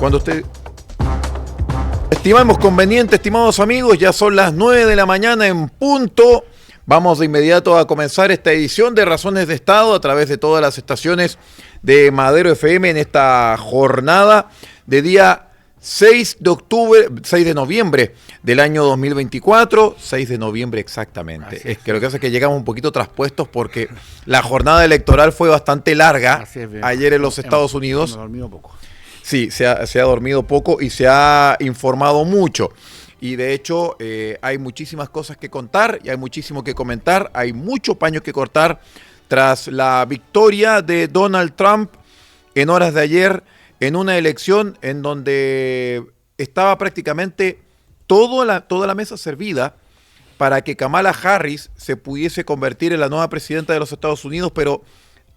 Cuando usted... Estimamos conveniente, estimados amigos, ya son las 9 de la mañana en punto. Vamos de inmediato a comenzar esta edición de Razones de Estado a través de todas las estaciones de Madero FM en esta jornada de día 6 de noviembre del año 2024, 6 de noviembre exactamente. Es que lo que pasa es que llegamos un poquito traspuestos porque la jornada electoral fue bastante larga ayer en los Estados Unidos. Hemos dormido poco. Sí, se ha dormido poco y se ha informado mucho. Y de hecho hay muchísimas cosas que contar y hay muchísimo que comentar. Hay mucho paño que cortar tras la victoria de Donald Trump en horas de ayer en una elección en donde estaba prácticamente toda la mesa servida para que Kamala Harris se pudiese convertir en la nueva presidenta de los Estados Unidos, pero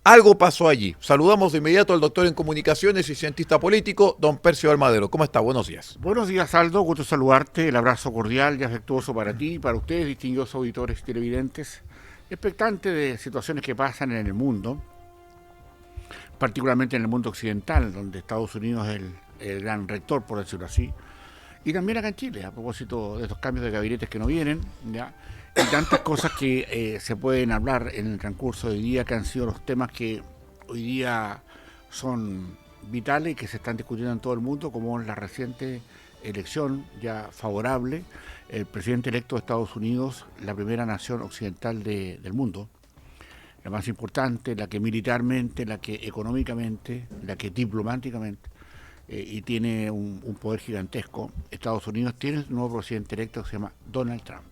algo pasó allí. Saludamos de inmediato al doctor en comunicaciones y cientista político, don Percio Almadero. ¿Cómo está? Buenos días. Buenos días, Aldo. Gusto saludarte. El abrazo cordial y afectuoso para ti y para ustedes, distinguidos auditores y televidentes, expectantes de situaciones que pasan en el mundo, particularmente en el mundo occidental, donde Estados Unidos es el gran rector, por decirlo así, y también acá en Chile, a propósito de estos cambios de gabinetes que no vienen, ¿ya? Y tantas cosas que se pueden hablar en el transcurso del día, que han sido los temas que hoy día son vitales y que se están discutiendo en todo el mundo, como la reciente elección ya favorable, el presidente electo de Estados Unidos, la primera nación occidental del mundo, la más importante, la que militarmente, la que económicamente, la que diplomáticamente, y tiene un poder gigantesco. Estados Unidos tiene un nuevo presidente electo que se llama Donald Trump,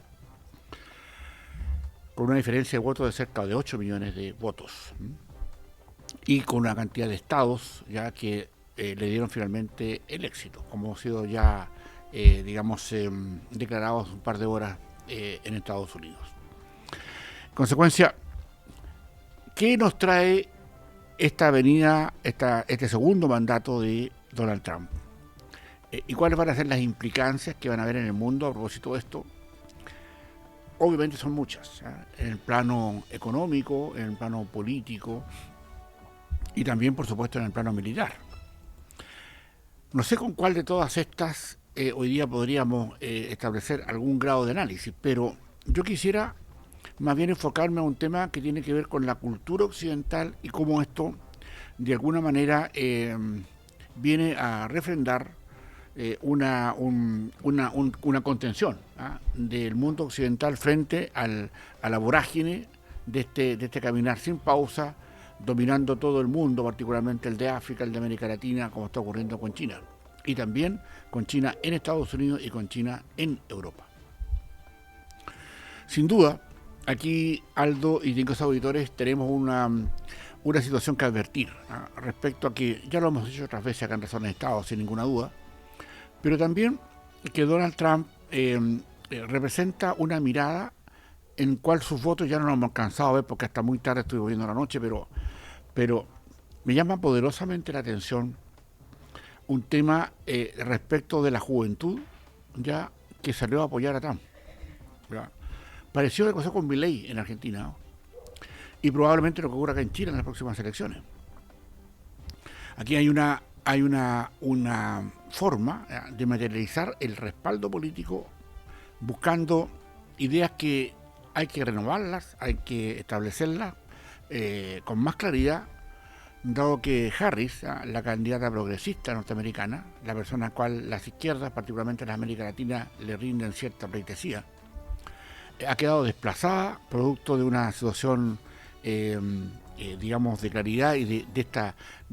con una diferencia de votos de cerca de 8 millones de votos, y con una cantidad de estados ya que le dieron finalmente el éxito, como ha sido ya, declarados un par de horas en Estados Unidos. En consecuencia, ¿qué nos trae esta venida, este segundo mandato de Donald Trump? ¿Y cuáles van a ser las implicancias que van a haber en el mundo a propósito de esto? Obviamente son muchas, en el plano económico, en el plano político y también, por supuesto, en el plano militar. No sé con cuál de todas estas hoy día podríamos establecer algún grado de análisis, pero yo quisiera más bien enfocarme a un tema que tiene que ver con la cultura occidental y cómo esto, de alguna manera, viene a refrendar una contención del mundo occidental frente a la vorágine de este caminar sin pausa, dominando todo el mundo, particularmente el de África, el de América Latina, como está ocurriendo con China, y también con China en Estados Unidos y con China en Europa. Sin duda, aquí, Aldo y distinguidos auditores, tenemos una situación que advertir respecto a que, ya lo hemos dicho otras veces acá en Razones de Estado, sin ninguna duda, pero también que Donald Trump representa una mirada en cual sus votos ya no nos hemos alcanzado a ver porque hasta muy tarde estuve viendo la noche, pero me llama poderosamente la atención un tema respecto de la juventud ya que salió a apoyar a Trump, ¿verdad? Pareció lo que pasó con Milei en Argentina, ¿no? Y probablemente lo que ocurra acá en Chile en las próximas elecciones. Aquí hay una forma de materializar el respaldo político buscando ideas que hay que renovarlas, hay que establecerlas con más claridad, dado que Harris, la candidata progresista norteamericana, la persona a la cual las izquierdas, particularmente en América Latina, le rinden cierta pleitesía, ha quedado desplazada producto de una situación de claridad y de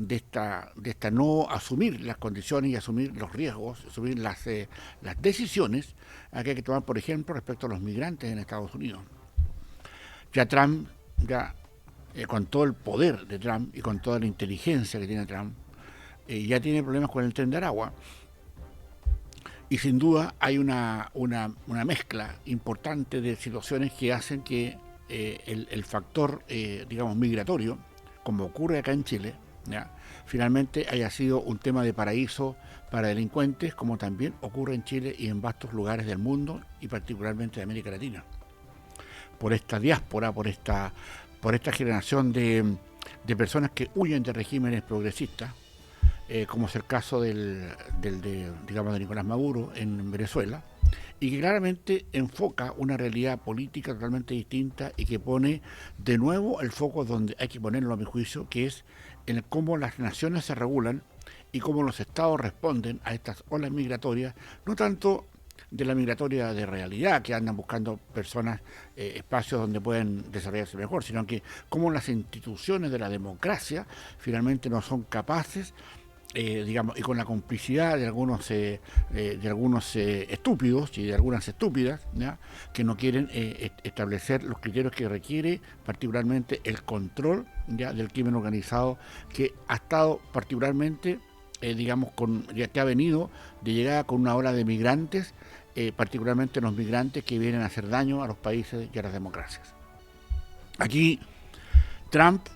esta no asumir las condiciones y asumir los riesgos, asumir las decisiones que hay que tomar, por ejemplo, respecto a los migrantes en Estados Unidos. Ya Trump, con todo el poder de Trump y con toda la inteligencia que tiene Trump, ya tiene problemas con el Tren de Aragua. Y sin duda hay una mezcla importante de situaciones que hacen que el factor, migratorio, como ocurre acá en Chile, finalmente haya sido un tema de paraíso para delincuentes, como también ocurre en Chile y en vastos lugares del mundo, y particularmente de América Latina. Por esta diáspora, por esta generación de personas que huyen de regímenes progresistas como es el caso digamos, de Nicolás Maduro en Venezuela, y que claramente enfoca una realidad política totalmente distinta y que pone de nuevo el foco donde hay que ponerlo, a mi juicio, que es en cómo las naciones se regulan y cómo los estados responden a estas olas migratorias, no tanto de la migratoria de realidad, que andan buscando personas, espacios donde pueden desarrollarse mejor, sino que cómo las instituciones de la democracia finalmente no son capaces, digamos, y con la complicidad de algunos estúpidos y de algunas estúpidas, ¿ya?, que no quieren establecer los criterios que requiere particularmente el control, ¿ya?, del crimen organizado, que ha estado particularmente, digamos, que ha venido de llegada con una ola de migrantes, particularmente los migrantes que vienen a hacer daño a los países y a las democracias. Aquí Trump,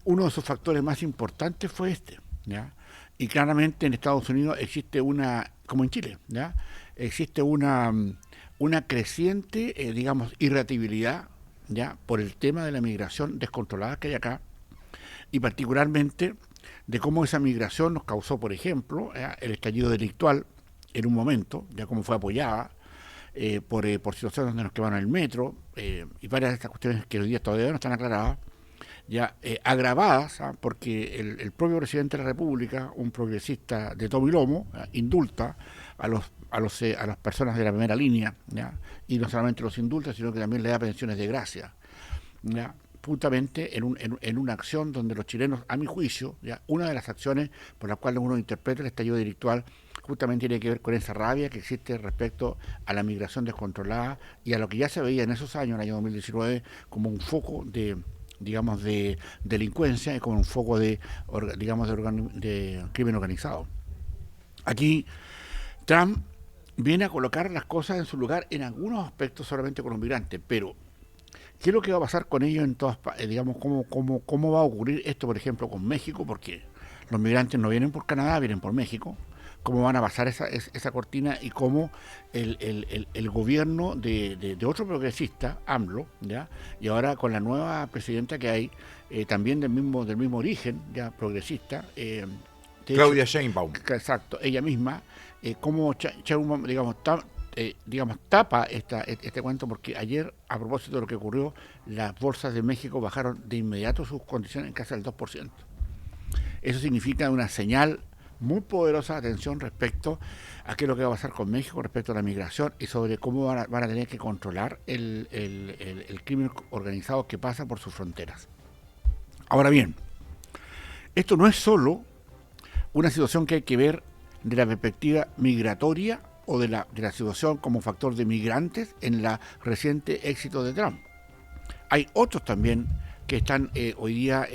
uno de sus factores más importantes fue ¿ya? Y claramente en Estados Unidos existe como en Chile, ¿ya?, existe una creciente, digamos, irritabilidad, ¿ya?, por el tema de la migración descontrolada que hay acá, y particularmente de cómo esa migración nos causó, por ejemplo, el estallido delictual en un momento, ya como fue apoyada por situaciones donde nos quemaron el metro, y varias de estas cuestiones que hoy día todavía no están aclaradas, ya agravadas, porque el propio presidente de la República, un progresista de tomo y lomo, indulta a las personas de la primera línea, ¿ya?, y no solamente los indulta, sino que también le da pensiones de gracia, ¿ya?, justamente en una acción donde los chilenos, a mi juicio, ya, una de las acciones por las cuales uno interpreta el estallido delictual justamente tiene que ver con esa rabia que existe respecto a la migración descontrolada y a lo que ya se veía en esos años, en el año 2019, como un foco de delincuencia y como un foco de crimen organizado. Aquí Trump viene a colocar las cosas en su lugar en algunos aspectos solamente con los migrantes, pero ¿qué es lo que va a pasar con ellos en todas partes? Digamos, ¿cómo va a ocurrir esto, por ejemplo, con México? Porque los migrantes no vienen por Canadá, vienen por México. ¿Cómo van a pasar esa cortina y cómo el gobierno de otro progresista, AMLO, ¿ya?, y ahora con la nueva presidenta que hay, también del mismo origen, ya progresista, Claudia Sheinbaum. Exacto, ella misma, cómo digamos, tapa este cuento, porque ayer, a propósito de lo que ocurrió, las bolsas de México bajaron de inmediato sus condiciones en casi al 2%. Eso significa una señal muy poderosa de atención respecto a qué es lo que va a pasar con México respecto a la migración y sobre cómo van a tener que controlar el crimen organizado que pasa por sus fronteras. Ahora bien, esto no es solo una situación que hay que ver de la perspectiva migratoria o de la situación como factor de migrantes en la reciente éxito de Trump. Hay otros también que están hoy día,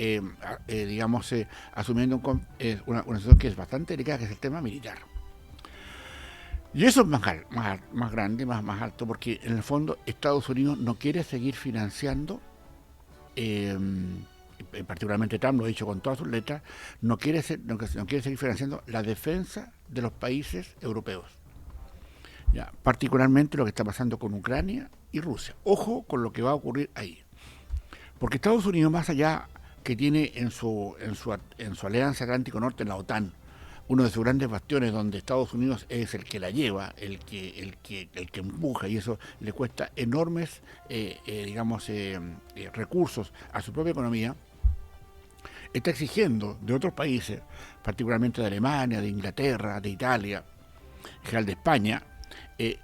asumiendo una situación que es bastante delicada, que es el tema militar. Y eso es más grande, más alto, porque en el fondo Estados Unidos no quiere seguir financiando, particularmente Trump lo ha dicho con todas sus letras, no quiere seguir financiando la defensa de los países europeos. Ya, particularmente lo que está pasando con Ucrania y Rusia. Ojo con lo que va a ocurrir ahí. Porque Estados Unidos, más allá que tiene en su Alianza Atlántico Norte, en la OTAN, uno de sus grandes bastiones donde Estados Unidos es el que la lleva, el que empuja, y eso le cuesta enormes recursos a su propia economía, está exigiendo de otros países, particularmente de Alemania, de Inglaterra, de Italia, en general de España,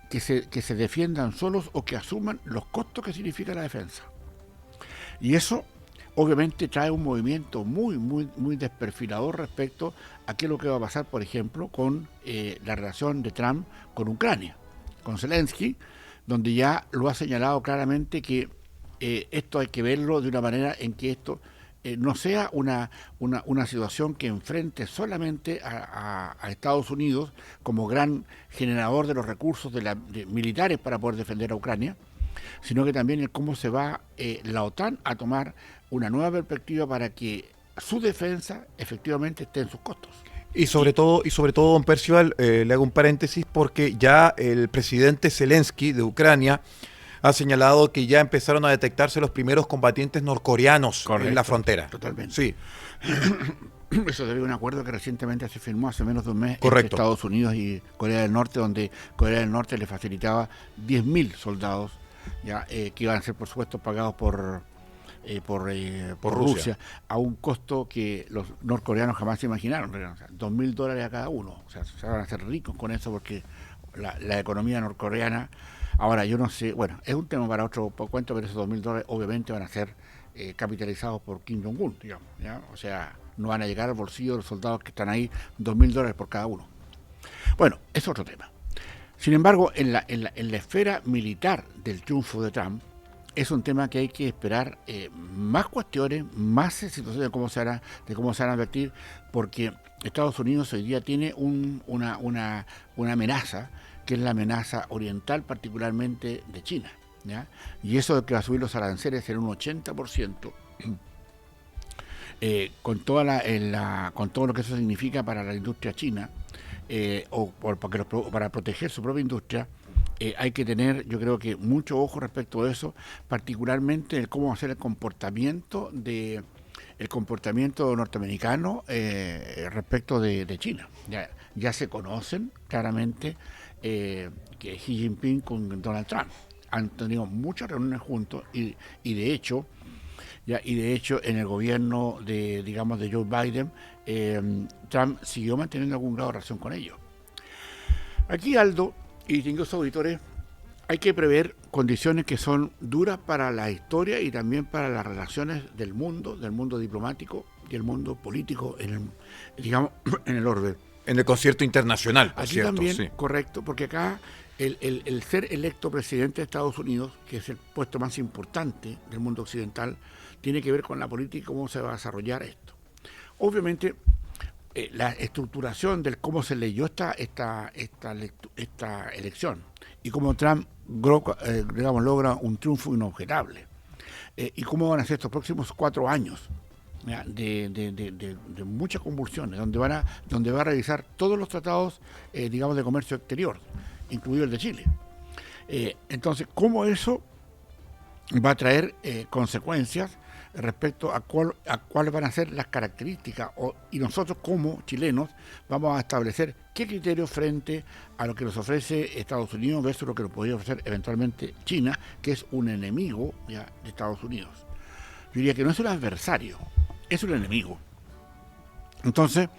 que se defiendan solos o que asuman los costos que significa la defensa. Y eso obviamente trae un movimiento muy desperfilador respecto a qué es lo que va a pasar, por ejemplo, con la relación de Trump con Ucrania, con Zelensky, donde ya lo ha señalado claramente que esto hay que verlo de una manera en que esto no sea una situación que enfrente solamente a Estados Unidos como gran generador de los recursos militares para poder defender a Ucrania, sino que también el cómo se va la OTAN a tomar una nueva perspectiva para que su defensa efectivamente esté en sus costos. Y sobre todo, don Percival, le hago un paréntesis porque ya el presidente Zelensky de Ucrania ha señalado que ya empezaron a detectarse los primeros combatientes norcoreanos en la frontera. Totalmente. Sí. Eso debe a un acuerdo que recientemente se firmó hace menos de un mes Correcto. entre Estados Unidos y Corea del Norte, donde Corea del Norte le facilitaba 10.000 soldados, ya que iban a ser, por supuesto, pagados por Rusia, a un costo que los norcoreanos jamás se imaginaron. O sea, $2.000 a cada uno. O sea, se van a hacer ricos con eso porque la economía norcoreana, ahora yo no sé, bueno, es un tema para otro cuento, pero esos $2.000 obviamente van a ser capitalizados por Kim Jong-un, digamos, ¿ya? O sea, no van a llegar al bolsillo de los soldados que están ahí $2.000 por cada uno. Bueno, es otro tema. Sin embargo, en la esfera militar del triunfo de Trump, es un tema que hay que esperar más cuestiones, más situaciones de cómo se van a advertir, porque Estados Unidos hoy día tiene una amenaza, que es la amenaza oriental, particularmente de China, ¿ya? Y eso de que va a subir los aranceles en un 80%, con todo lo que eso significa para la industria china, para proteger su propia industria, hay que tener, yo creo que, mucho ojo respecto a eso, particularmente en cómo va a ser el comportamiento norteamericano respecto de China. Ya se conocen claramente que Xi Jinping con Donald Trump han tenido muchas reuniones juntos y de hecho en el gobierno de Joe Biden, Trump siguió manteniendo algún grado de relación con ellos. Aquí, Aldo y distinguidos auditores, hay que prever condiciones que son duras para la historia y también para las relaciones del mundo diplomático y el mundo político en el orden. En el concierto internacional, por aquí cierto. También, sí. Correcto, porque acá el ser electo presidente de Estados Unidos, que es el puesto más importante del mundo occidental, tiene que ver con la política y cómo se va a desarrollar esto. Obviamente, la estructuración del cómo se leyó esta elección y cómo Trump logra un triunfo inobjetable, y cómo van a ser estos próximos 4 años, ¿ya? de muchas convulsiones, donde va a revisar todos los tratados de comercio exterior, incluido el de Chile. Entonces, cómo eso va a traer consecuencias respecto a cuáles van a ser las características, y nosotros como chilenos vamos a establecer qué criterios frente a lo que nos ofrece Estados Unidos versus lo que nos podría ofrecer eventualmente China, que es un enemigo, ¿ya?, de Estados Unidos. Yo diría que no es un adversario, es un enemigo. Entonces,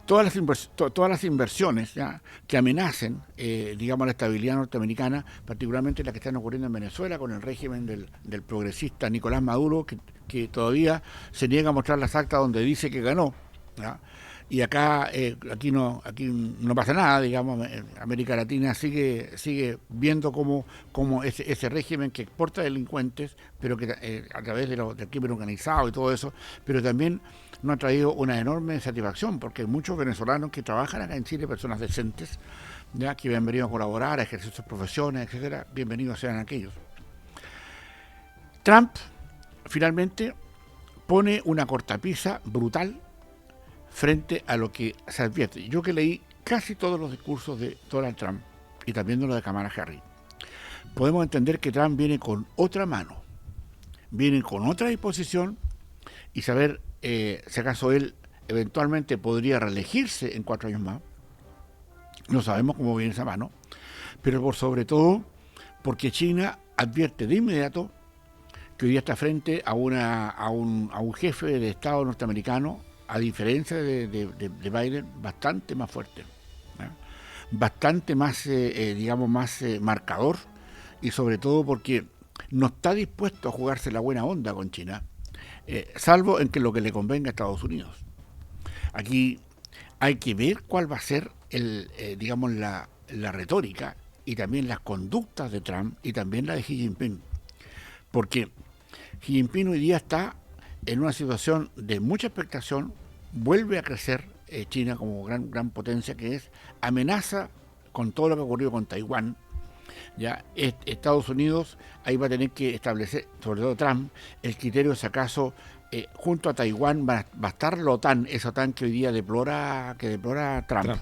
todas las inversiones, ¿ya?, que amenacen, la estabilidad norteamericana, particularmente las que están ocurriendo en Venezuela con el régimen del progresista Nicolás Maduro, que todavía se niega a mostrar las actas donde dice que ganó, ¿ya? Y aquí no pasa nada, América Latina sigue viendo cómo ese régimen que exporta delincuentes, pero que a través del crimen organizado y todo eso, pero también nos ha traído una enorme satisfacción, porque hay muchos venezolanos que trabajan acá en Chile, personas decentes, ya que han venido a colaborar, a ejercer sus profesiones, etcétera. Bienvenidos sean aquellos. Trump finalmente pone una cortapisa brutal frente a lo que se advierte. Yo que leí casi todos los discursos de Donald Trump y también de los de Kamala Harris, podemos entender que Trump viene con otra mano, viene con otra disposición, y saber si acaso él eventualmente podría reelegirse en 4 años más. No sabemos cómo viene esa mano, pero por sobre todo porque China advierte de inmediato que hoy día está frente a un jefe de Estado norteamericano, a diferencia de Biden, bastante más fuerte, ¿eh? Bastante más, más marcador, y sobre todo porque no está dispuesto a jugarse la buena onda con China, salvo en que lo que le convenga a Estados Unidos. Aquí hay que ver cuál va a ser la retórica y también las conductas de Trump y también la de Xi Jinping, porque Xi Jinping hoy día está en una situación de mucha expectación. Vuelve a crecer China como gran potencia que es, amenaza con todo lo que ha ocurrido con Taiwán. Ya Estados Unidos ahí va a tener que establecer, sobre todo Trump, el criterio de si acaso junto a Taiwán va a estar la OTAN, esa OTAN que hoy día deplora Trump.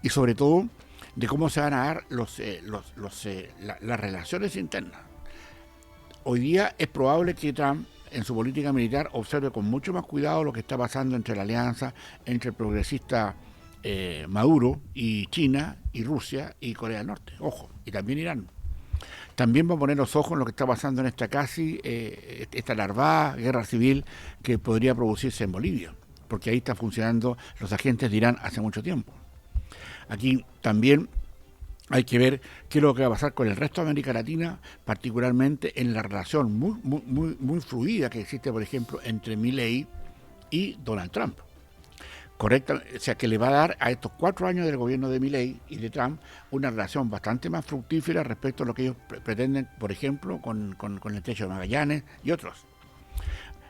Y sobre todo de cómo se van a dar las relaciones internas. hoy día es probable que Trump, en su política militar, observe con mucho más cuidado lo que está pasando entre la alianza entre el progresista Maduro y China y Rusia y Corea del Norte. Ojo, y también Irán. También va a poner los ojos en lo que está pasando en esta larvada guerra civil que podría producirse en Bolivia, porque ahí están funcionando los agentes de Irán hace mucho tiempo. Aquí también hay que ver qué es lo que va a pasar con el resto de América Latina, particularmente en la relación muy fluida que existe, por ejemplo, entre Milei y Donald Trump. Correcta, o sea, que le va a dar a estos 4 años del gobierno de Milei y de Trump una relación bastante más fructífera respecto a lo que ellos pretenden, por ejemplo, con el Estrecho de Magallanes y otros.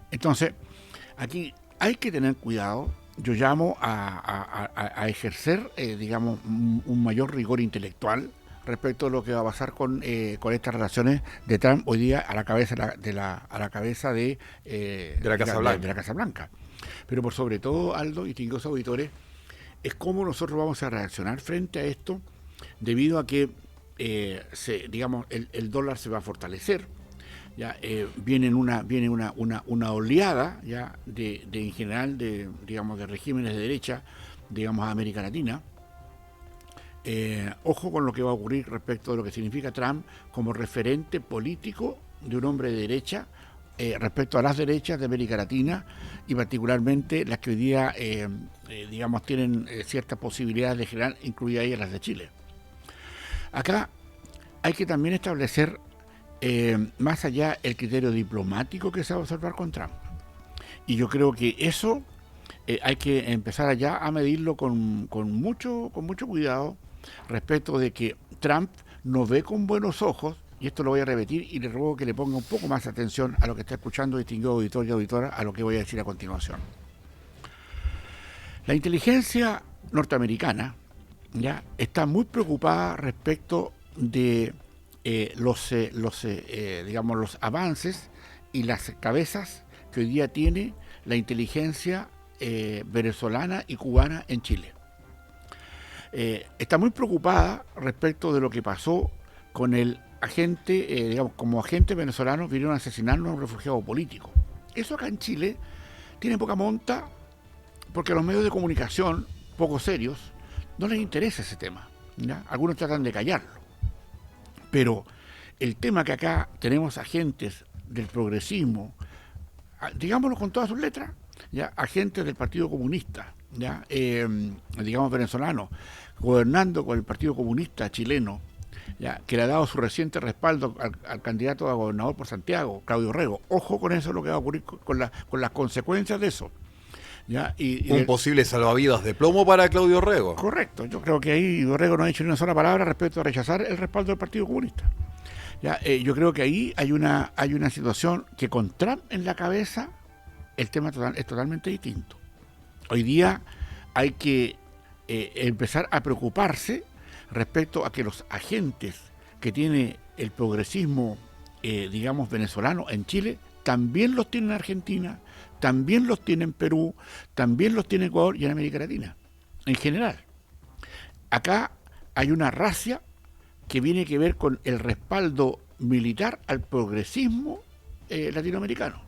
Entonces, aquí hay que tener cuidado. Yo llamo a ejercer, digamos, un mayor rigor intelectual respecto a lo que va a pasar con estas relaciones de Trump hoy día a la cabeza de la Casa Blanca. Pero por sobre todo, Aldo y distinguidos auditores, es cómo nosotros vamos a reaccionar frente a esto, debido a que digamos, el dólar se va a fortalecer. Ya viene una oleada ya de en general de regímenes de derecha, digamos, a América Latina. Ojo con lo que va a ocurrir respecto de lo que significa Trump como referente político de un hombre de derecha respecto a las derechas de América Latina, y particularmente las que hoy día digamos tienen ciertas posibilidades de generar, incluidas ahí las de Chile. Acá hay que también establecer más allá el criterio diplomático que se va a observar con Trump. Y yo creo que eso hay que empezar allá a medirlo con mucho cuidado, respecto de que Trump no ve con buenos ojos, y esto lo voy a repetir y le ruego que le ponga un poco más atención a lo que está escuchando, distinguido auditor y auditora, a lo que voy a decir a continuación. La inteligencia norteamericana ya está muy preocupada respecto de los avances y las cabezas que hoy día tiene la inteligencia venezolana y cubana en Chile. Está muy preocupada respecto de lo que pasó con el agente, digamos, como agente venezolano vinieron a asesinarnos a un refugiado político. Eso acá en Chile tiene poca monta, porque a los medios de comunicación, poco serios, no les interesa ese tema, ¿ya? Algunos tratan de callarlo. Pero el tema que acá tenemos agentes del progresismo, digámoslo con todas sus letras, ya, agentes del Partido Comunista, ya, digamos venezolano, gobernando con el Partido Comunista chileno, ya, que le ha dado su reciente respaldo al candidato a gobernador por Santiago, Claudio Rego. Ojo con eso, lo que va a ocurrir con las consecuencias de eso. ¿Ya? Un posible salvavidas de plomo para Claudio Rego. Correcto, yo creo que ahí Rego no ha dicho ni una sola palabra respecto a rechazar el respaldo del Partido Comunista. ¿Ya? Yo creo que ahí hay una situación que con Trump en la cabeza el tema es totalmente distinto. Hoy día hay que empezar a preocuparse respecto a que los agentes que tiene el progresismo, digamos, venezolano en Chile, también los tiene en Argentina, también los tiene en Perú, también los tiene en Ecuador y en América Latina, en general. Acá hay una racia que viene que ver con el respaldo militar al progresismo latinoamericano.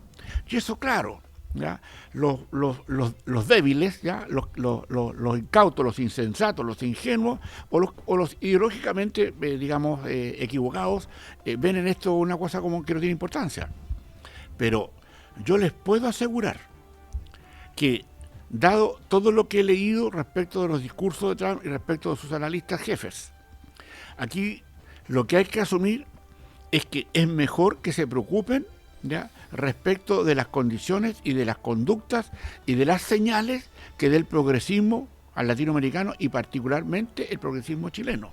Y eso, claro, ¿ya? Los débiles, ¿ya? Los incautos, los insensatos, los ingenuos o los ideológicamente, digamos, equivocados, ven en esto una cosa como que no tiene importancia. Pero yo les puedo asegurar que, dado todo lo que he leído respecto de los discursos de Trump y respecto de sus analistas jefes, aquí lo que hay que asumir es que es mejor que se preocupen, ¿ya?, respecto de las condiciones y de las conductas y de las señales que dé el progresismo al latinoamericano y particularmente el progresismo chileno.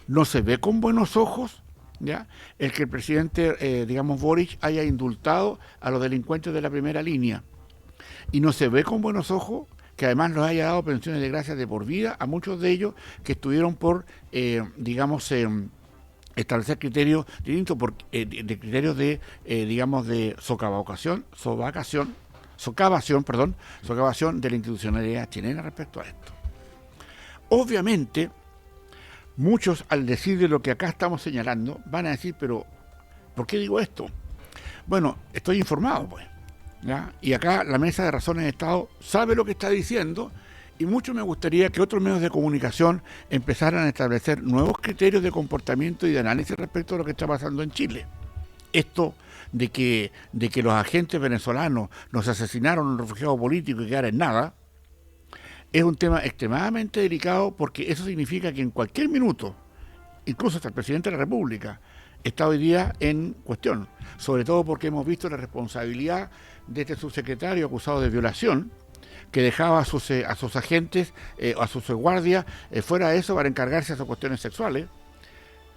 No se ve con buenos ojos, ¿ya?, el que el presidente, digamos, Boric haya indultado a los delincuentes de la primera línea. Y no se ve con buenos ojos que además nos haya dado pensiones de gracia de por vida a muchos de ellos que estuvieron por, digamos, establecer criterios distintos, de criterios de, digamos, de socavación de la institucionalidad chilena respecto a esto. Obviamente, muchos al decir de lo que acá estamos señalando van a decir, pero ¿Por qué digo esto? Bueno, estoy informado, pues, ¿ya? Y acá la Mesa de Razones de Estado sabe lo que está diciendo, y mucho me gustaría que otros medios de comunicación empezaran a establecer nuevos criterios de comportamiento y de análisis respecto a lo que está pasando en Chile. Esto de que los agentes venezolanos nos asesinaron a un refugiado político y quedara en nada, es un tema extremadamente delicado, porque eso significa que en cualquier minuto, incluso hasta el presidente de la República, está hoy día en cuestión, sobre todo porque hemos visto la responsabilidad de este subsecretario acusado de violación, que dejaba a sus agentes, a sus guardias, fuera de eso para encargarse de sus cuestiones sexuales,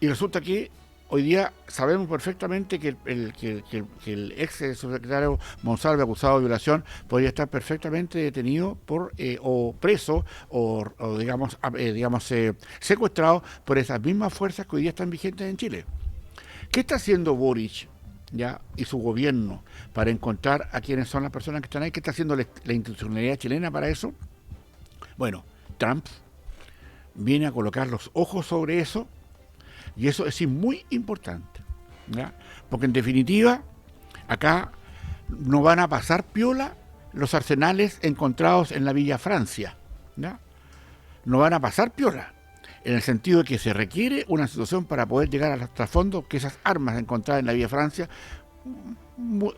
y resulta que hoy día sabemos perfectamente que el ex subsecretario Monsalve, acusado de violación, podría estar perfectamente detenido o preso o digamos secuestrado por esas mismas fuerzas que hoy día están vigentes en Chile. ¿Qué está haciendo Boric, ya, y su gobierno para encontrar a quiénes son las personas que están ahí? ¿Qué está haciendo la institucionalidad chilena para eso? Bueno, Trump viene a colocar los ojos sobre eso, y eso es muy importante, ¿ya? Porque en definitiva, acá no van a pasar piola los arsenales encontrados en la Villa Francia, ¿ya? No van a pasar piola, en el sentido de que se requiere una situación para poder llegar al trasfondo, que esas armas encontradas en la Villa Francia,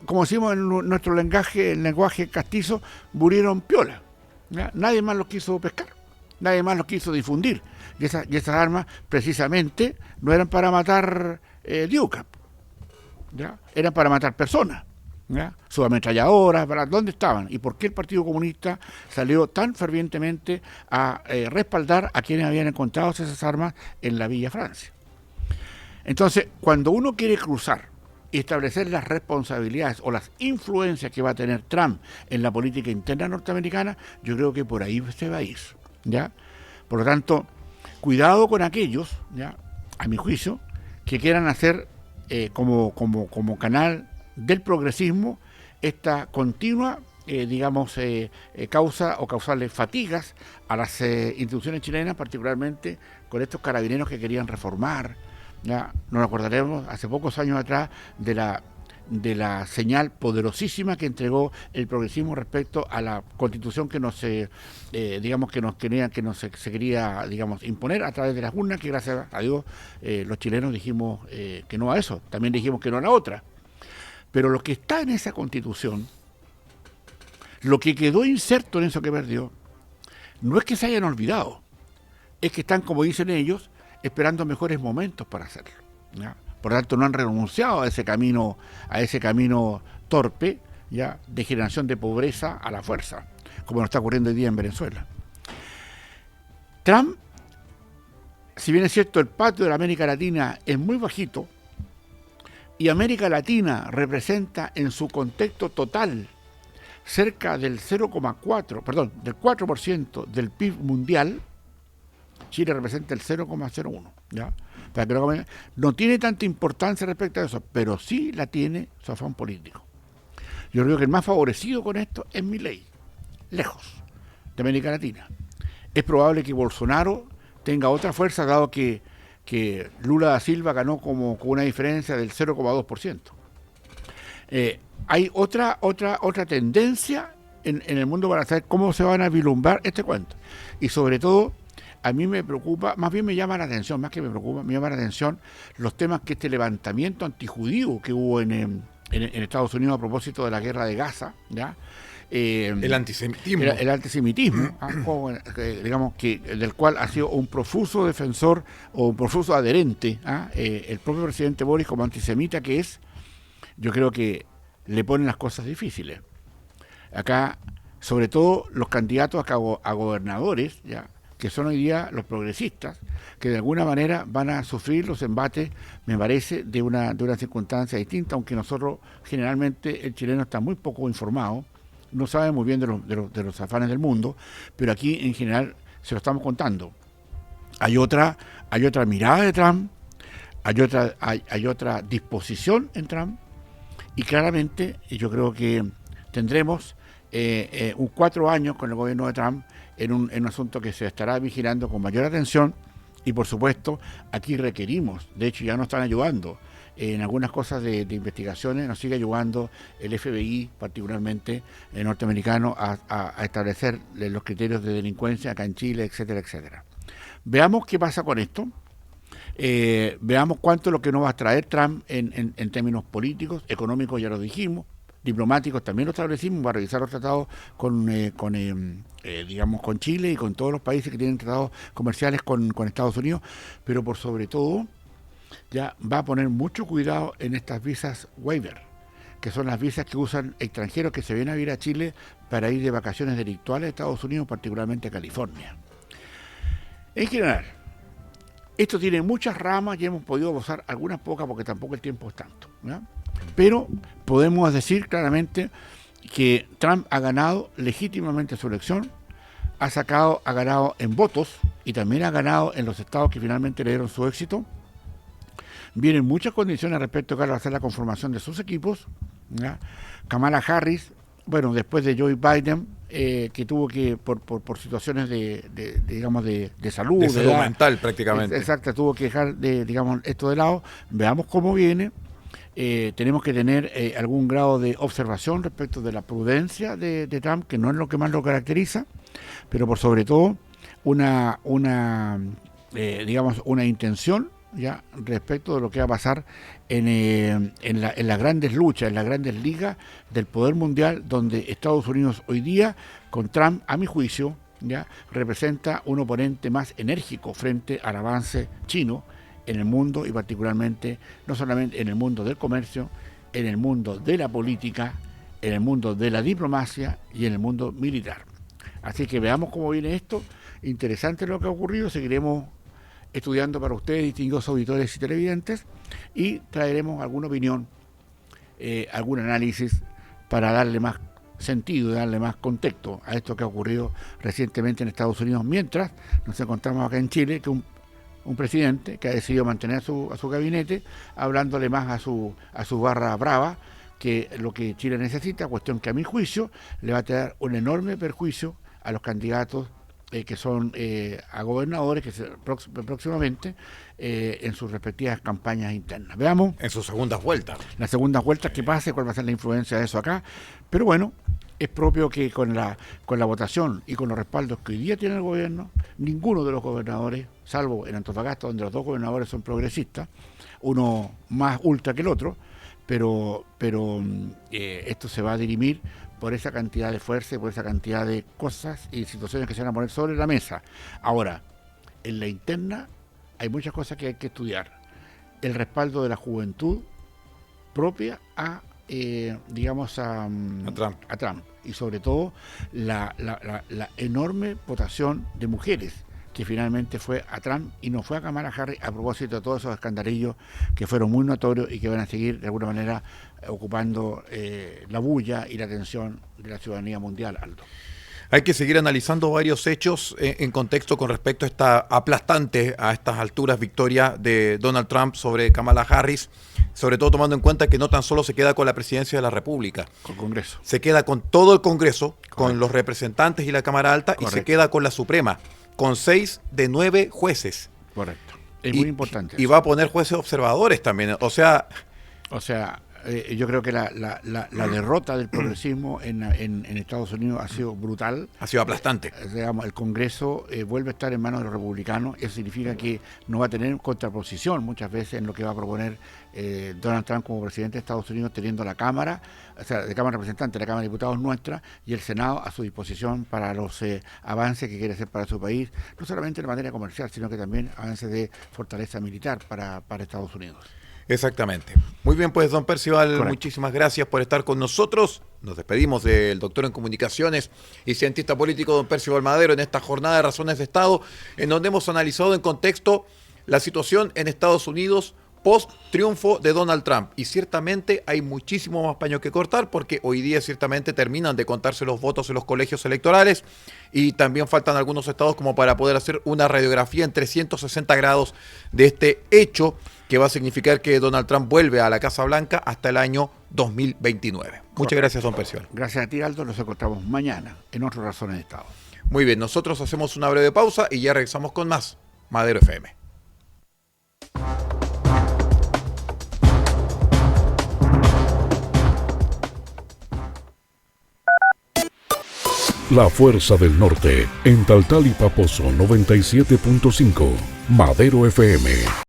como decimos en nuestro lenguaje, el lenguaje castizo, murieron piola, ¿ya? Nadie más los quiso pescar, nadie más los quiso difundir, y esas armas precisamente no eran para matar diuca, ¿ya? Eran para matar personas, ¿ya? Sus ametralladoras, ¿para dónde estaban? ¿Y por qué el Partido Comunista salió tan fervientemente a respaldar a quienes habían encontrado esas armas en la Villa Francia? Entonces, cuando uno quiere cruzar y establecer las responsabilidades o las influencias que va a tener Trump en la política interna norteamericana, yo creo que por ahí se va a ir, ¿ya? Por lo tanto, cuidado con aquellos, ¿ya?, a mi juicio, que quieran hacer como canal del progresismo esta continua, causa o causarle fatigas a las instituciones chilenas, particularmente con estos carabineros que querían reformar. Ya nos acordaremos hace pocos años atrás de la señal poderosísima que entregó el progresismo respecto a la Constitución que se quería imponer a través de las urnas, que gracias a Dios los chilenos dijimos que no a eso, también dijimos que no a la otra. Pero lo que está en esa Constitución, lo que quedó inserto en eso que perdió, no es que se hayan olvidado, es que están, como dicen ellos, esperando mejores momentos para hacerlo, ¿ya? Por lo tanto, no han renunciado a ese camino torpe, ya, de generación de pobreza a la fuerza, como nos está ocurriendo hoy día en Venezuela. Trump, si bien es cierto, el patio de la América Latina es muy bajito, y América Latina representa en su contexto total cerca del 4% del PIB mundial, Chile representa el 0,01, ¿ya? No tiene tanta importancia respecto a eso, pero sí la tiene su afán político. Yo creo que el más favorecido con esto es Milei, lejos de América Latina. Es probable que Bolsonaro tenga otra fuerza, dado que Lula da Silva ganó con una diferencia del 0,2%. Hay otra tendencia en el mundo para saber cómo se van a vislumbrar este cuento. Y sobre todo, a mí me preocupa, más bien me llama la atención, más que me preocupa, me llama la atención los temas que este levantamiento antijudío que hubo en Estados Unidos a propósito de la guerra de Gaza, ¿ya? El antisemitismo. El antisemitismo, del cual ha sido un profuso defensor o un profuso adherente, el propio presidente Boris, como antisemita que es. Yo creo que le ponen las cosas difíciles. Acá, sobre todo los candidatos a gobernadores, ¿ya?, que son hoy día los progresistas, que de alguna manera van a sufrir los embates, me parece, de una circunstancia distinta, aunque nosotros generalmente el chileno está muy poco informado, no sabe muy bien de los afanes del mundo, pero aquí en general se lo estamos contando. Hay otra mirada de Trump, hay otra disposición en Trump, y claramente yo creo que tendremos 4 años con el gobierno de Trump en un asunto que se estará vigilando con mayor atención. Y por supuesto, aquí requerimos, de hecho ya nos están ayudando en algunas cosas de investigaciones, nos sigue ayudando el FBI, particularmente norteamericano, a establecer los criterios de delincuencia acá en Chile, etcétera, etcétera. Veamos qué pasa con esto. Veamos cuánto es lo que nos va a traer Trump en términos políticos, económicos, ya lo dijimos, diplomáticos también lo establecimos, va a revisar los tratados digamos, con Chile y con todos los países que tienen tratados comerciales con Estados Unidos, pero por sobre todo ya va a poner mucho cuidado en estas visas waiver, que son las visas que usan extranjeros que se vienen a vivir a Chile para ir de vacaciones delictuales a Estados Unidos, particularmente a California. En general, esto tiene muchas ramas y hemos podido gozar algunas pocas porque tampoco el tiempo es tanto, ¿ya? Pero podemos decir claramente que Trump ha ganado legítimamente su elección, ha ganado en votos y también ha ganado en los estados que finalmente le dieron su éxito. Vienen muchas condiciones respecto a que va a hacer la conformación de sus equipos, ¿ya? Kamala Harris, bueno, después de Joe Biden, que tuvo que, por situaciones de salud, de salud mental prácticamente. Exacto, tuvo que dejar esto de lado. Veamos cómo viene. Tenemos que tener algún grado de observación respecto de la prudencia de Trump, que no es lo que más lo caracteriza, pero por sobre todo una intención ya respecto de lo que va a pasar en las grandes luchas, en las grandes ligas del poder mundial, donde Estados Unidos hoy día, con Trump, a mi juicio, ya representa un oponente más enérgico frente al avance chino en el mundo, y particularmente no solamente en el mundo del comercio, en el mundo de la política, en el mundo de la diplomacia y en el mundo militar. Así que veamos cómo viene esto. Interesante lo que ha ocurrido. Seguiremos estudiando para ustedes, distinguidos auditores y televidentes, y traeremos alguna opinión, algún análisis para darle más sentido, darle más contexto a esto que ha ocurrido recientemente en Estados Unidos, mientras nos encontramos acá en Chile, que un presidente que ha decidido mantener a su gabinete, hablándole más a su barra brava, que lo que Chile necesita, cuestión que a mi juicio le va a traer un enorme perjuicio a los candidatos que son a gobernadores que próximamente en sus respectivas campañas internas. Veamos. En sus segundas vueltas. Las segundas vueltas, que pase, cuál va a ser la influencia de eso acá. Pero bueno, es propio que con la votación y con los respaldos que hoy día tiene el gobierno, ninguno de los gobernadores, salvo en Antofagasta, donde los dos gobernadores son progresistas, uno más ultra que el otro, pero esto se va a dirimir por esa cantidad de fuerza y por esa cantidad de cosas y situaciones que se van a poner sobre la mesa. Ahora, en la interna hay muchas cosas que hay que estudiar. El respaldo de la juventud propia a Trump. Y sobre todo la enorme votación de mujeres que finalmente fue a Trump y no fue a Kamala Harris, a propósito de todos esos escandalillos que fueron muy notorios y que van a seguir de alguna manera ocupando la bulla y la atención de la ciudadanía mundial, Aldo. Hay que seguir analizando varios hechos en contexto con respecto a esta aplastante, a estas alturas, victoria de Donald Trump sobre Kamala Harris, sobre todo tomando en cuenta que no tan solo se queda con la presidencia de la República, con el Congreso. Se queda con todo el Congreso, correcto, con los representantes y la Cámara Alta, correcto, y se queda con la Suprema, con 6 de 9 jueces. Correcto. Es muy importante. Y va a poner jueces observadores también. O sea, yo creo que la derrota del progresismo en Estados Unidos ha sido brutal. Ha sido aplastante. Digamos, el Congreso vuelve a estar en manos de los republicanos. Eso significa que no va a tener contraposición muchas veces en lo que va a proponer Donald Trump como presidente de Estados Unidos, teniendo la Cámara, o sea, de Cámara de Representantes, la Cámara de Diputados nuestra y el Senado a su disposición para los avances que quiere hacer para su país, no solamente en materia comercial, sino que también avances de fortaleza militar para Estados Unidos. Exactamente. Muy bien, pues, don Percival, correcto, muchísimas gracias por estar con nosotros. Nos despedimos del doctor en comunicaciones y cientista político don Percival Madero en esta jornada de Razones de Estado, en donde hemos analizado en contexto la situación en Estados Unidos post triunfo de Donald Trump. Y ciertamente hay muchísimo más paño que cortar, porque hoy día ciertamente terminan de contarse los votos en los colegios electorales y también faltan algunos estados como para poder hacer una radiografía en 360 grados de este hecho que va a significar que Donald Trump vuelve a la Casa Blanca hasta el año 2029. Correcto. Muchas gracias, don Percival. Gracias a ti, Aldo. Nos encontramos mañana en otras Razones de Estado. Muy bien, nosotros hacemos una breve pausa y ya regresamos con más Madero FM. La Fuerza del Norte, en Taltal y Paposo 97.5, Madero FM.